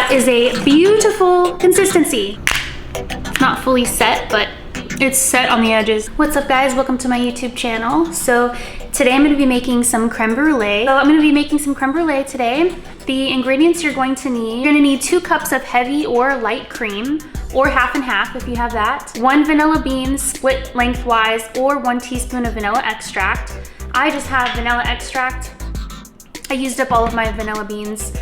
That is a beautiful consistency. It's not fully set, but it's set on the edges. What's up guys, welcome to my YouTube channel. So today I'm gonna be making some creme brulee. Today. The ingredients you're going to need, you're gonna need 2 cups of heavy or light cream, or half and half if you have that. 1 vanilla bean split lengthwise, or 1 teaspoon of vanilla extract. I just have vanilla extract. I used up all of my vanilla beans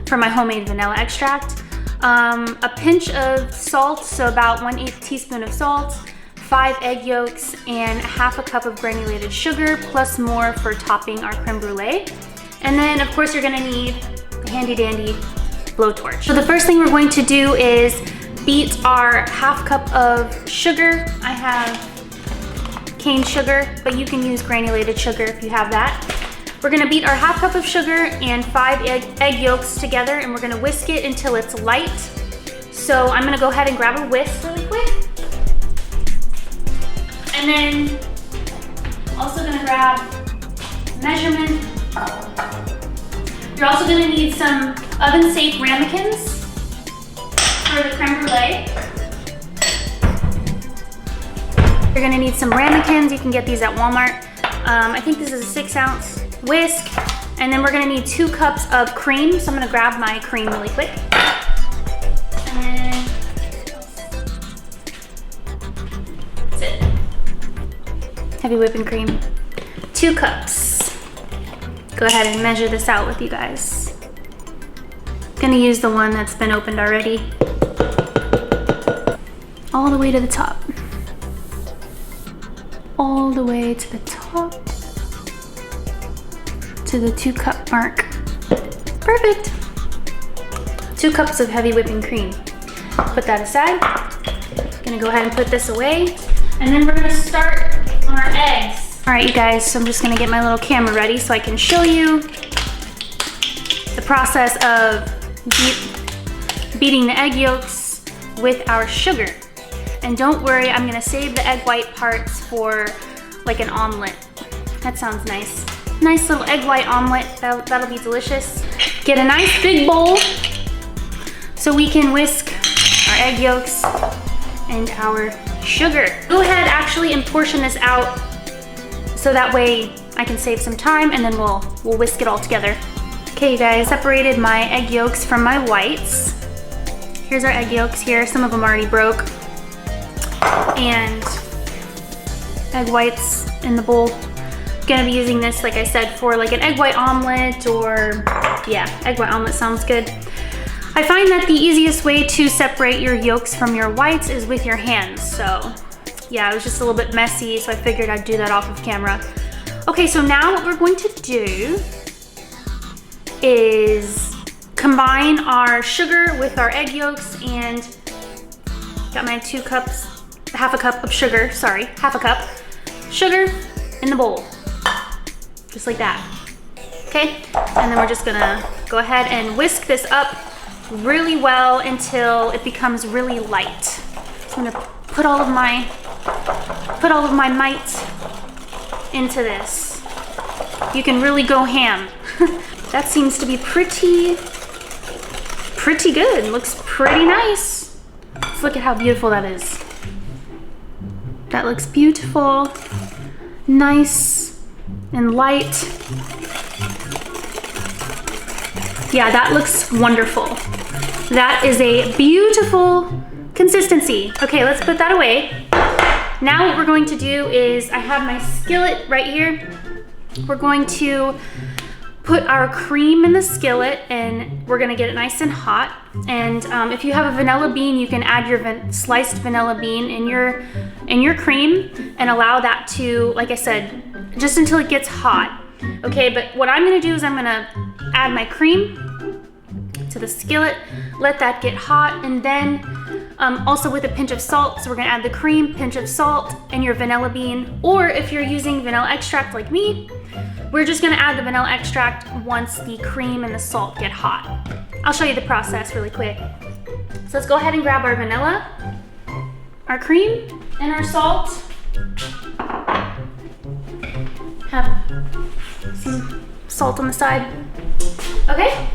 for my homemade vanilla extract. A pinch of salt, so about 1/8 teaspoon of salt, 5 egg yolks, and half a cup of granulated sugar, plus more for topping our creme brulee. And then of course you're gonna need a handy dandy blowtorch. So the first thing we're going to do is beat our half cup of sugar. I have cane sugar, but you can use granulated sugar if you have that. We're gonna beat our half cup of sugar and 5 egg yolks together, and we're gonna whisk it until it's light. So I'm gonna go ahead and grab a whisk really quick. And then also gonna grab measurement. You're also gonna need some oven-safe ramekins for the creme brulee. You're gonna need some ramekins. You can get these at Walmart. I think this is a 6-ounce whisk. And then we're gonna need 2 cups of cream. So I'm gonna grab my cream really quick. And then, that's it. Heavy whipping cream, 2 cups. Go ahead and measure this out with you guys. Gonna use the one that's been opened already. All the way to the top. All the way to the top. To the 2 cup mark. Perfect. 2 cups of heavy whipping cream. Put that aside. Gonna go ahead and put this away. And then we're gonna start on our eggs. All right, you guys, so I'm just gonna get my little camera ready so I can show you the process of beating the egg yolks with our sugar. And don't worry, I'm gonna save the egg white parts for like an omelet. That sounds nice. Nice little egg white omelet, that'll be delicious. Get a nice big bowl so we can whisk our egg yolks and our sugar. Go ahead actually and portion this out so that way I can save some time, and then we'll whisk it all together. Okay you guys, separated my egg yolks from my whites. Here's our egg yolks here. Some of them already broke. And egg whites in the bowl. Gonna be using this, like I said, for like an egg white omelet, or yeah, egg white omelet sounds good. I find that the easiest way to separate your yolks from your whites is with your hands. So yeah, it was just a little bit messy, so I figured I'd do that off of camera. Okay, so now what we're going to do is combine our sugar with our egg yolks, and got my 2 cups, half a cup of sugar, sorry, half a cup sugar in the bowl. Just like that, okay? And then we're just gonna go ahead and whisk this up really well until it becomes really light. So I'm gonna put all of my might into this. You can really go ham. That seems to be pretty good. Looks pretty nice. Let's look at how beautiful that is. That looks beautiful, nice and light. Yeah, that looks wonderful. That is a beautiful consistency. Okay, let's put that away. Now what we're going to do is, I have my skillet right here. We're going to put our cream in the skillet, and we're gonna get it nice and hot. And if you have a vanilla bean, you can add your sliced vanilla bean in your cream and allow that to, like I said, just until it gets hot. Okay, but what I'm gonna do is I'm gonna add my cream to the skillet, let that get hot, and then also with a pinch of salt. So we're gonna add the cream, pinch of salt, and your vanilla bean. Or if you're using vanilla extract like me, we're just gonna add the vanilla extract once the cream and the salt get hot. I'll show you the process really quick. So let's go ahead and grab our vanilla, our cream, and our salt. Have some salt on the side. Okay,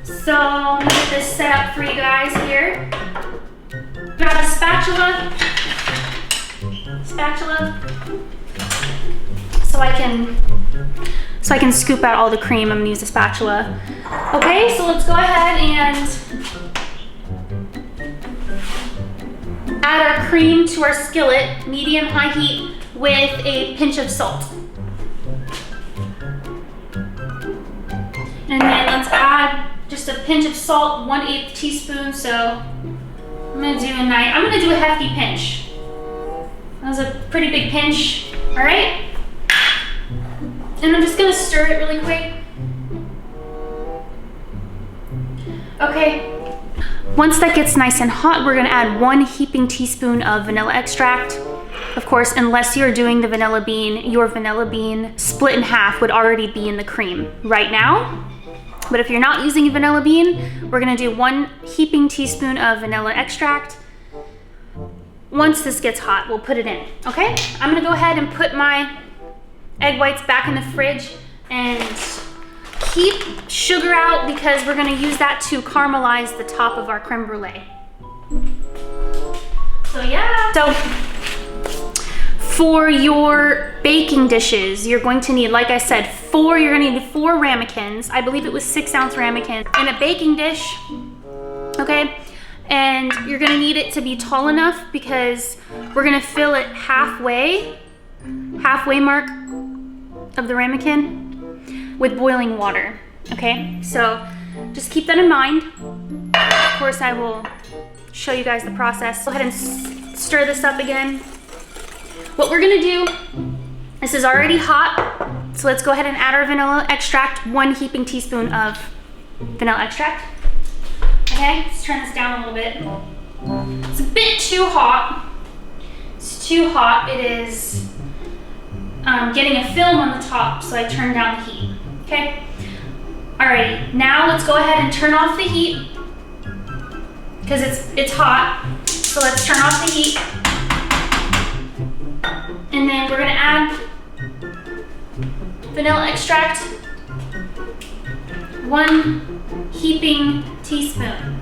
So I'm gonna get this set up for you guys here. Grab a spatula. So I can scoop out all the cream. I'm gonna use a spatula. Okay, so let's go ahead and add our cream to our skillet, medium-high heat, with a pinch of salt. And then let's add just a pinch of salt, 1/8 teaspoon. So I'm gonna do a hefty pinch. That was a pretty big pinch, all right? And I'm just gonna stir it really quick. Okay. Once that gets nice and hot, we're gonna add 1 heaping teaspoon of vanilla extract. Of course, unless you're doing the vanilla bean, your vanilla bean split in half would already be in the cream right now. But if you're not using a vanilla bean, we're gonna do 1 heaping teaspoon of vanilla extract. Once this gets hot, we'll put it in, okay? I'm gonna go ahead and put my egg whites back in the fridge and keep sugar out because we're gonna use that to caramelize the top of our creme brulee. So yeah. So for your baking dishes, you're going to need, like I said, you're gonna need 4 ramekins. I believe it was 6-ounce ramekins in a baking dish, okay? And you're gonna need it to be tall enough because we're gonna fill it halfway mark of the ramekin with boiling water, okay? So just keep that in mind. Of course, I will show you guys the process. Go ahead and stir this up again. What we're gonna do, this is already hot, so let's go ahead and add our vanilla extract, 1 heaping teaspoon of vanilla extract. Okay, let's turn this down a little bit. It's a bit too hot. It's too hot. It is getting a film on the top, so I turned down the heat, okay? Alrighty, now let's go ahead and turn off the heat because it's hot. So let's turn off the heat. And then we're gonna add vanilla extract, 1 heaping teaspoon.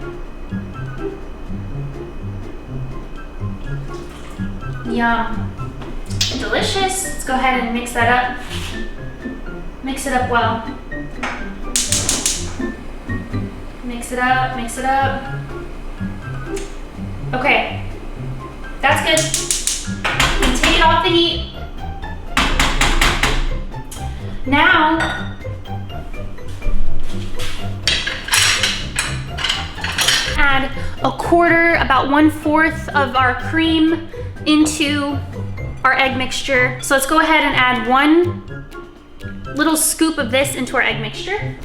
Yum. Delicious. Let's go ahead and mix that up. Mix it up well. Mix it up, mix it up. Okay, that's good. And take it off the heat. Now, add about 1/4 of our cream into our egg mixture. So let's go ahead and add 1 little scoop of this into our egg mixture.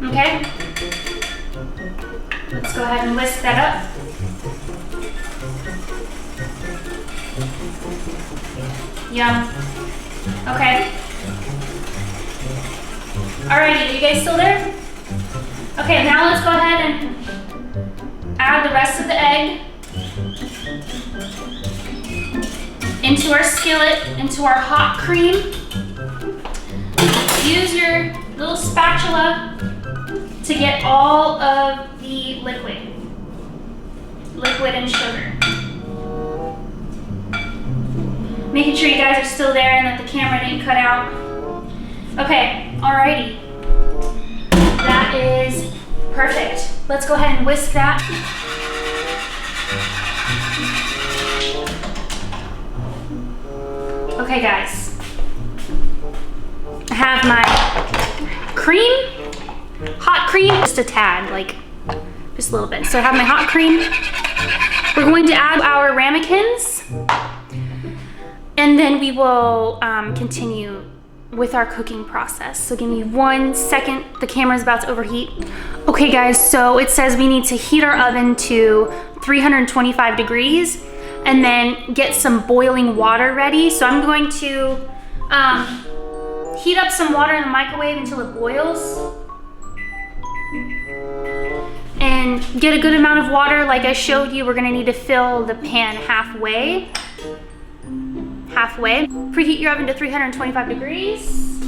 Okay. Let's go ahead and whisk that up. Yum. Okay. Alrighty, are you guys still there? Okay, now let's go ahead and add the rest of the egg into our skillet, into our hot cream. Use your little spatula to get all of the liquid and sugar. Making sure you guys are still there and that the camera didn't cut out. Okay, alrighty. That is perfect. Let's go ahead and whisk that. Okay guys, I have my cream, hot cream, just a tad, like just a little bit. So I have my hot cream. We're going to add our ramekins and then we will continue with our cooking process. So give me 1 second, the camera's about to overheat. Okay guys, so it says we need to heat our oven to 325 degrees and then get some boiling water ready. So I'm going to heat up some water in the microwave until it boils. And get a good amount of water. Like I showed you, we're gonna need to fill the pan halfway. Preheat your oven to 325 degrees.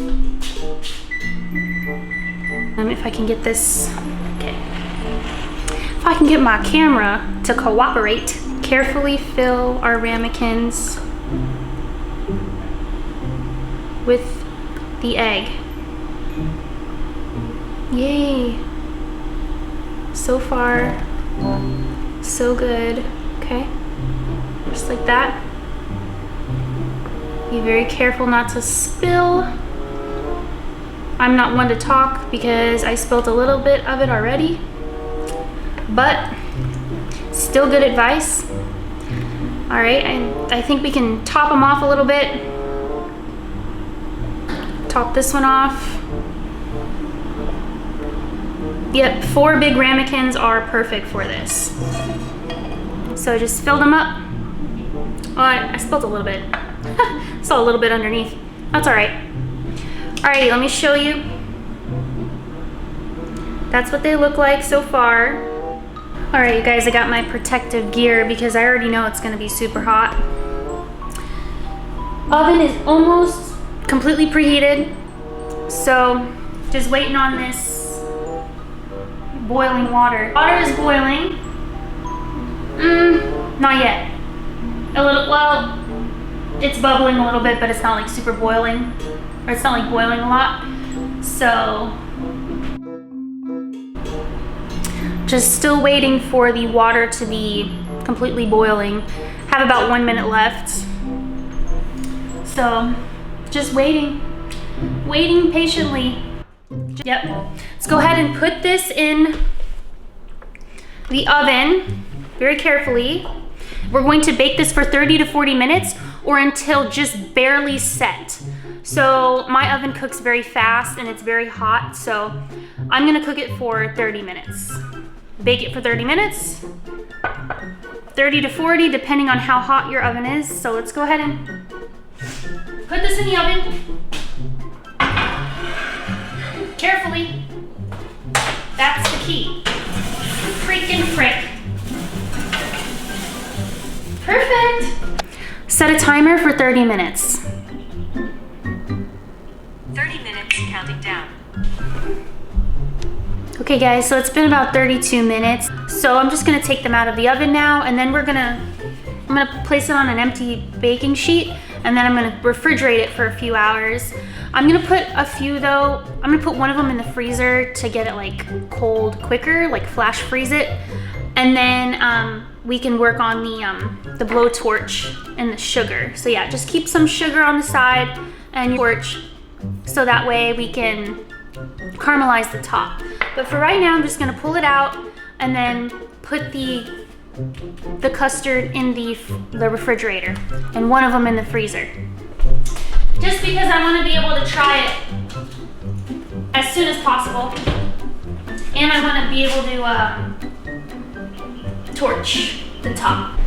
If I can get this, okay. If I can get my camera to cooperate, carefully fill our ramekins with the egg. Yay. So far, so good. Okay, just like that. Be very careful not to spill. I'm not one to talk because I spilled a little bit of it already, but still good advice. All right, I think we can top them off a little bit. Top this one off. Yep, 4 big ramekins are perfect for this. So I just filled them up. Oh, I spilled a little bit. Saw a little bit underneath. That's all right. Alrighty, let me show you. That's what they look like so far. All right, you guys, I got my protective gear because I already know it's gonna be super hot. Oven is almost completely preheated. So just waiting on this boiling water. Water is boiling. Not yet. A little, well, it's bubbling a little bit, but it's not like super boiling, or it's not like boiling a lot. So just still waiting for the water to be completely boiling. Have about 1 minute left. So just waiting patiently. Yep. Let's go ahead and put this in the oven very carefully. We're going to bake this for 30 to 40 minutes or until just barely set. So my oven cooks very fast and it's very hot, so I'm gonna cook it for 30 minutes. Bake it for 30 minutes, 30 to 40, depending on how hot your oven is. So let's go ahead and put this in the oven. Carefully. That's the key. Freaking frick. Perfect. Set a timer for 30 minutes. 30 minutes counting down. Okay guys, so it's been about 32 minutes. So I'm just gonna take them out of the oven now, and then I'm gonna place it on an empty baking sheet, and then I'm gonna refrigerate it for a few hours. I'm gonna put a few though, I'm gonna put one of them in the freezer to get it like cold quicker, like flash freeze it. And then we can work on the blowtorch and the sugar. So yeah, just keep some sugar on the side and your torch, so that way we can caramelize the top. But for right now, I'm just gonna pull it out and then put the custard in the refrigerator and one of them in the freezer. Just because I wanna be able to try it as soon as possible. And I wanna be able to torch the top.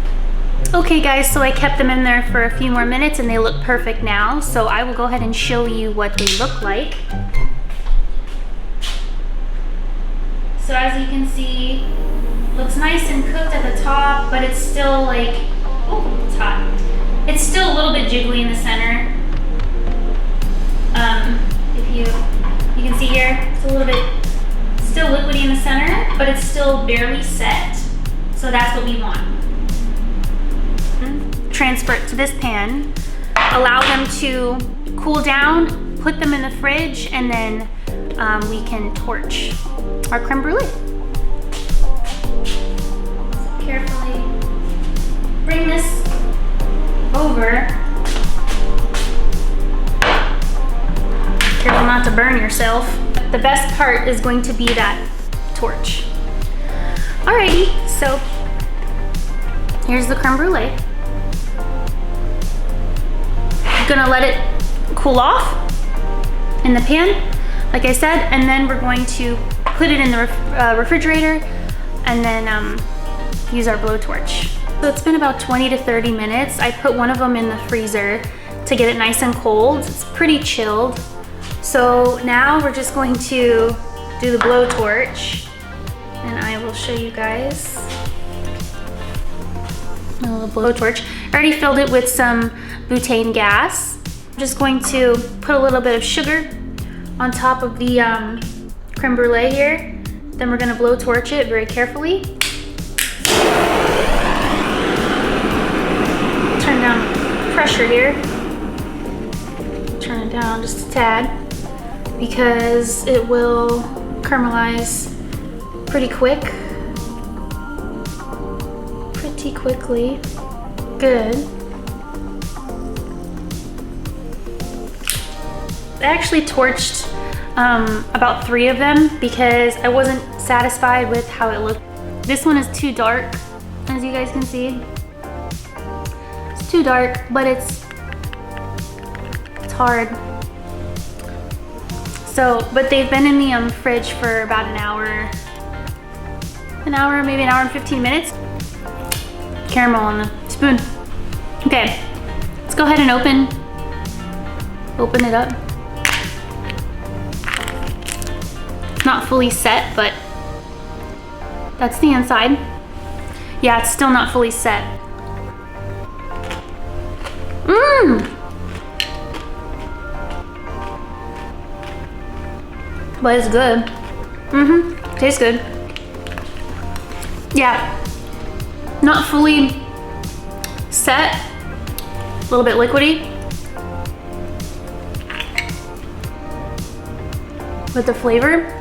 Okay guys, so I kept them in there for a few more minutes and they look perfect now. So I will go ahead and show you what they look like. So as you can see, looks nice and cooked at the top, but it's still like, oh, it's hot. It's still a little bit jiggly in the center. If you can see here, it's a little bit still liquidy in the center, but it's still barely set. So that's what we want. Transfer it to this pan, allow them to cool down, put them in the fridge, and then we can torch our creme brulee. So carefully bring this over. Careful not to burn yourself. The best part is going to be that torch. Alrighty, so here's the creme brulee. Gonna let it cool off in the pan, like I said, and then we're going to put it in the refrigerator and then use our blowtorch. So it's been about 20 to 30 minutes. I put one of them in the freezer to get it nice and cold. It's pretty chilled. So now we're just going to do the blowtorch, and I will show you guys a little blowtorch. I already filled it with some butane gas. I'm just going to put a little bit of sugar on top of the creme brulee here. Then we're gonna blow torch it very carefully. Turn down pressure here. Turn it down just a tad because it will caramelize pretty quickly. Good. I actually torched about 3 of them because I wasn't satisfied with how it looked. This one is too dark, as you guys can see. It's too dark, but it's hard. So, but they've been in the fridge for about an hour, maybe an hour and 15 minutes. Caramel on the spoon. Okay, let's go ahead and open it up. It's not fully set, but that's the inside. Yeah, it's still not fully set. But it's good. Tastes good. Yeah, not fully set, a little bit liquidy. But the flavor,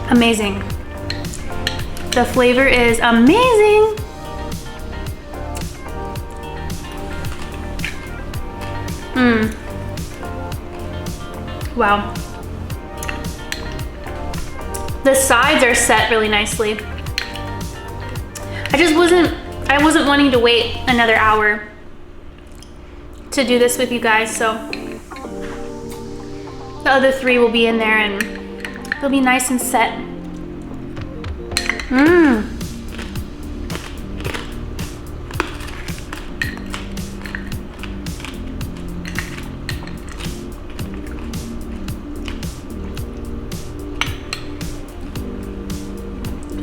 amazing. The flavor is amazing. Wow. The sides are set really nicely. I wasn't wanting to wait another hour to do this with you guys, so the other 3 will be in there and they'll be nice and set.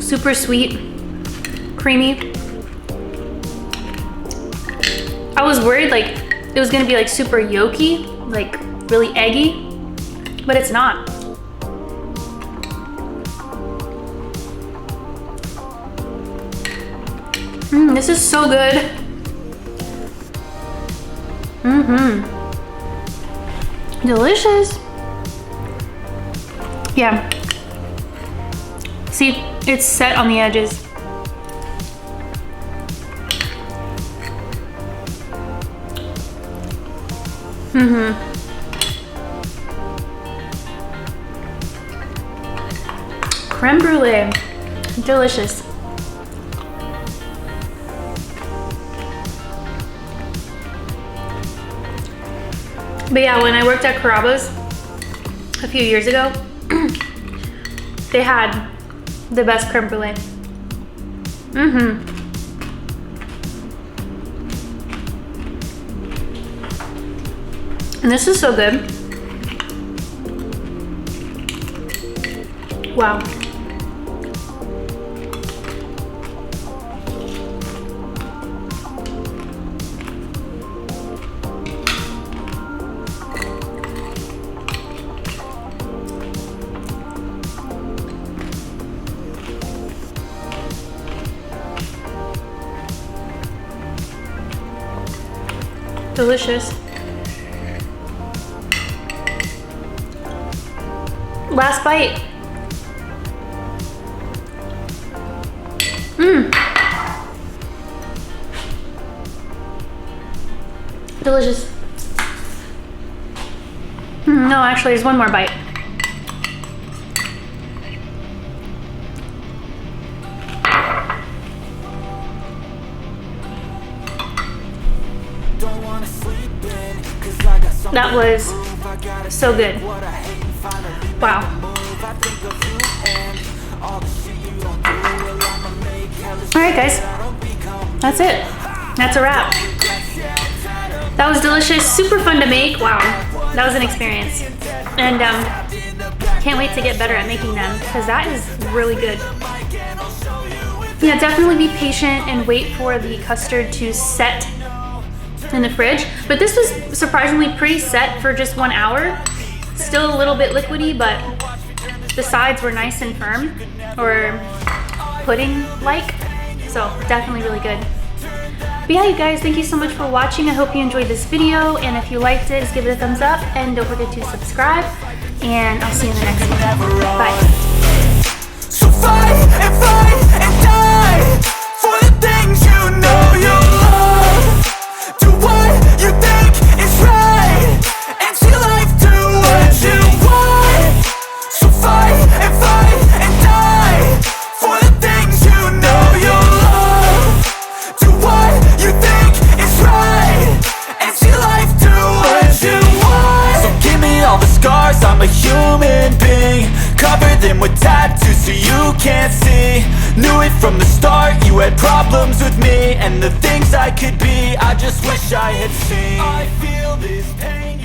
Super sweet, creamy. I was worried like it was gonna be like super yolky, like really eggy, but it's not. This is so good. Delicious. Yeah. See, it's set on the edges. Crème brulee, delicious. But yeah, when I worked at Carrabba's a few years ago, they had the best crème brulee. And this is so good. Wow. Delicious. Last bite. Delicious. No, actually, there's one more bite. That was so good. Wow. All right, guys. That's it. That's a wrap. That was delicious. Super fun to make. Wow. That was an experience. And can't wait to get better at making them because that is really good. Yeah, definitely be patient and wait for the custard to set in the fridge. But this was surprisingly pretty set for just 1 hour. Still a little bit liquidy, but the sides were nice and firm, or pudding-like, so definitely really good. But yeah, you guys, thank you so much for watching. I hope you enjoyed this video, and if you liked it, just give it a thumbs up, and don't forget to subscribe, and I'll see you in the next one. Bye. So fight and die for the things you know you love. Do what you think is right, and see life do what you want. So fight and die for the things you know you love. Do what you think is right, and see life do what you want. So give me all the scars, I'm a human being. Cover them with tattoos so you can't see. Knew it from the start, you had problems with me, and the things I could be, I just wish I had seen. I feel this pain.